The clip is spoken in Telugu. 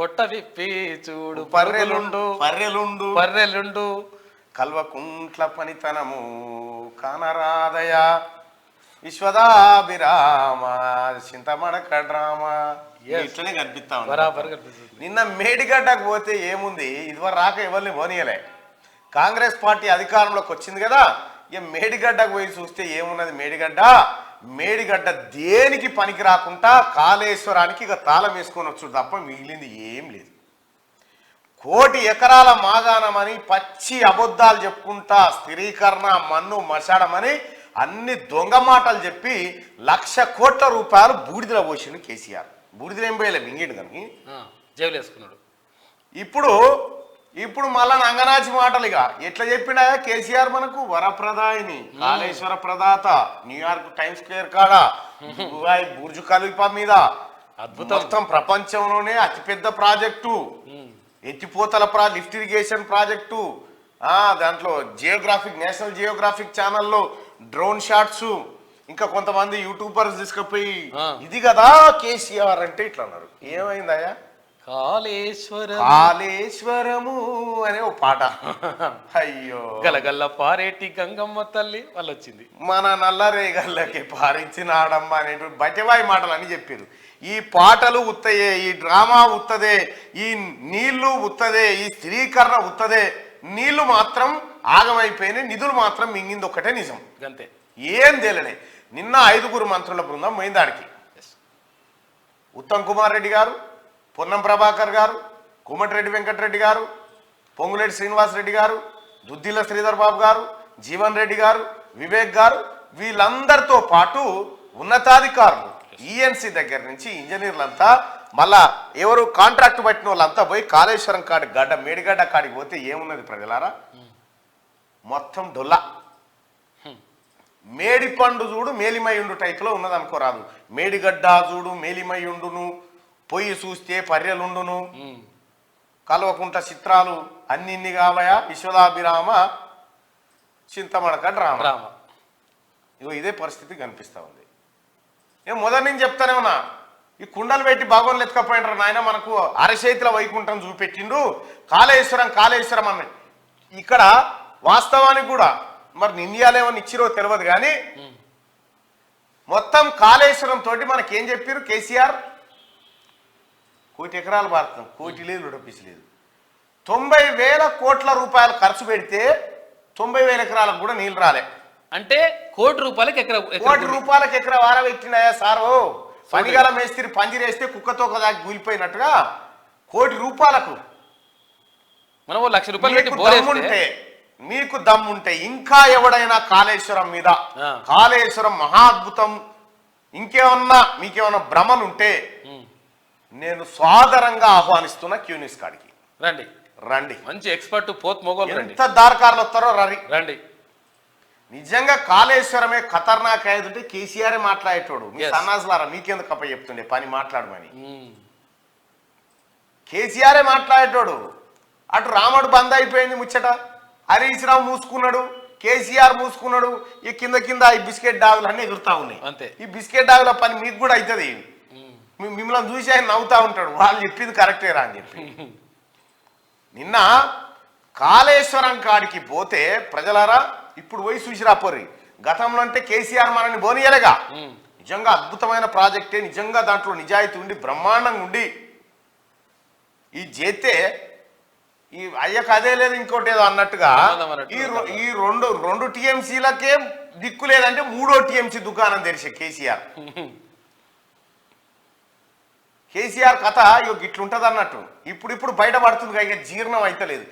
పొట్ట విప్పి చూడు పర్రెలుండు పర్రెలుండు పర్రెలుండు కల్వకుంట్ల పనితనము కానరాదయ విశ్వదాభిరామ చింతమడక డ్రామ ఇట్లనే కనిపిస్తా ఉంది. బరాబర్ కనిపిస్తుంది. నిన్న మేడిగడ్డకు పోతే ఏముంది, ఇదివరకు రాక ఎవరిని పోనీయలే. కాంగ్రెస్ పార్టీ అధికారంలోకి వచ్చింది కదా, ఇక మేడిగడ్డకు పోయి చూస్తే ఏమున్నది, మేడిగడ్డ దేనికి పనికి రాకుండా కాళేశ్వరానికి ఇక తాళం వేసుకొని వచ్చు తప్ప మిగిలింది ఏం లేదు. 1 కోటి ఎకరాల మాగాణమని పచ్చి అబద్ధాలు చెప్పుకుంటా స్థిరీకరణ మన్ను మశాడమని అన్ని దొంగ మాటలు చెప్పి 1,00,000 కోట్ల రూపాయలు బూడిదలో పోసిండు కేసీఆర్. బూడిదలు ఏం పోయలే, మింగిడు కానీ జైలు వేసుకున్నాడు. ఇప్పుడు మళ్ళా నంగనాచి మాటలు ఇక ఎట్లా చెప్పినా కేసీఆర్ మనకు వరప్రదాయిని, కాళేశ్వర ప్రదాత, న్యూయార్క్ టైమ్స్ స్క్వేర్ కాడ దుబాయ్ బుర్జు ఖలీఫా మీద మొత్తం ప్రపంచంలోనే అతిపెద్ద ప్రాజెక్టు, ఎత్తిపోతల లిఫ్ట్ ఇరిగేషన్ ప్రాజెక్టు, దాంట్లో నేషనల్ జియోగ్రాఫిక్ ఛానల్లో డ్రోన్ షాట్స్, ఇంకా కొంతమంది యూట్యూబర్స్ తీసుకుపోయి ఇది కదా కేసీఆర్ అంటే ఇట్లా అన్నారు. ఏమైందయ్యా, కాళేశ్వరము అనే ఓ పాట. అయ్యో గలగల్ల పారేటి గంగమ్మ తల్లి వాళ్ళు వచ్చింది, మన నల్లరేగల్లకి పారించిన ఆడమ్మ అనే బయటవాయి మాటలు అని చెప్పారు. ఈ పాటలు ఉత్తయే, ఈ డ్రామా ఉత్తదే, ఈ నీళ్లు ఉత్తదే, ఈ స్థిరీకరణ ఉత్తదే. నీళ్లు మాత్రం ఆగమైపోయినాయి, నిధులు మాత్రం మింగింది ఒక్కటే నిజం. అంతే, ఏం తేలనే. నిన్న 5 మంత్రుల బృందం పోయిందాడికి. ఉత్తమ్ కుమార్ రెడ్డి గారు, పొన్నం ప్రభాకర్ గారు, కోమటిరెడ్డి వెంకటరెడ్డి గారు, పొంగులేటి శ్రీనివాసరెడ్డి గారు, దుద్దిల్ల శ్రీధర్ బాబు గారు, జీవన్ రెడ్డి గారు, వివేక్ గారు, వీళ్ళందరితో పాటు ఉన్నతాధికారులు ఈఎన్సీ దగ్గర నుంచి ఇంజనీర్లంతా, మళ్ళా ఎవరు కాంట్రాక్ట్ పట్టిన వాళ్ళంతా పోయి కాళేశ్వరం కాడి మేడిగడ్డ కాడికి పోతే ఏమున్నది ప్రజలారా, మొత్తం డొల్లా. మేడి పండు చూడు మేలిమయుండు టైప్లో ఉన్నది అనుకోరాదు. మేడిగడ్డ చూడు మేలిమయుండును, పొయ్యి చూస్తే పర్రెలుండును, కల్వకుంట చిత్రాలు అన్ని కావయా విశ్వదాభిరామ చింతమడక డ్రామ. ఇగో ఇదే పరిస్థితి కనిపిస్తూ ఉంది. నేను మొదటి నుంచి చెప్తానే ఉన్నా, ఈ కుండలు పెట్టి బాగోలు ఎత్తుకపోయినారు నాయన, మనకు అరచేతిలో వైకుంఠం చూపెట్టిండు కాళేశ్వరం అన్న. ఇక్కడ వాస్తవానికి కూడా మరి నిండియాలేమని ఇచ్చిరో తెలియదు కానీ మొత్తం కాళేశ్వరం తోటి మనకేం చెప్పారు కేసీఆర్, 1 కోటి ఎకరాలు భారతం, 1 కోటి లేదు, 2 పీసు లేదు. 90,000 కోట్ల రూపాయలు ఖర్చు పెడితే 90,000 ఎకరాలకు కూడా నీళ్ళు రాలే. అంటే 1 కోటి రూపాయలకి ఎకరా, 1 కోటి రూపాయలకి ఎకరా వార పెట్టినాయా సారు? పనిగల మేస్త్రి పందిరేస్తే కుక్కతో కదా కూలిపోయినట్టుగా 1 కోటి రూపాయలకు మనం 1,00,000 రూపాయలు పెట్టి మీకు దమ్ముంటే ఇంకా ఎవడైనా కాళేశ్వరం మీద, కాళేశ్వరం మహా అద్భుతం, మీకేమన్నా భ్రమలుంటే నేను సాదరంగా ఆహ్వానిస్తున్నా క్యూనిస్ కాడికి రండి. మంచి ఎక్స్పర్ట్ పోత్ మొగోలు ఎంత దారకారులు వస్తారో రండి. నిజంగా కాళేశ్వరమే ఖతర్నాక్ అయ్యేదంటే కేసీఆరే మాట్లాడేటోడు. మీ సన్నాసులారా మీకెందుకు అప్ప చెప్తుండే పని మాట్లాడమని. కేసీఆరే మాట్లాడేటోడు. అటు రాముడు బంద్ అయిపోయింది ముచ్చట, హరీష్ రావు మూసుకున్నాడు, కేసీఆర్ మూసుకున్నాడు. ఈ కింద ఈ బిస్కెట్ డాగులు అన్నీ ఎదురుతా ఉన్నాయి. అంతే, ఈ బిస్కెట్ డాగుల పని మీకు కూడా అవుతుంది. మిమ్మల్ని చూసి ఆయన నవ్వుతా ఉంటాడు, వాళ్ళు చెప్పింది కరెక్టేరా అని చెప్పి. నిన్న కాళేశ్వరం కాడికి పోతే ప్రజలారా ఇప్పుడు పోయి చూసి రాపోర్రి. గతంలో అంటే కేసీఆర్ మనల్ని బోనియలేగా, నిజంగా అద్భుతమైన ప్రాజెక్టే, నిజంగా దాంట్లో నిజాయితీ ఉండి బ్రహ్మాండంగా ఉండి ఈ చేస్తే ఈ అయ్యకు అదే లేదు ఇంకోటి ఏదో అన్నట్టుగా ఈ రెండు టీఎంసీలకే దిక్కు లేదంటే 3వ టీఎంసీ దుకాణం తెరిచే కేసీఆర్ కథ ఇట్లుంటది అన్నట్టు ఇప్పుడు బయటపడుతుంది, ఇక జీర్ణం అయితలేదు.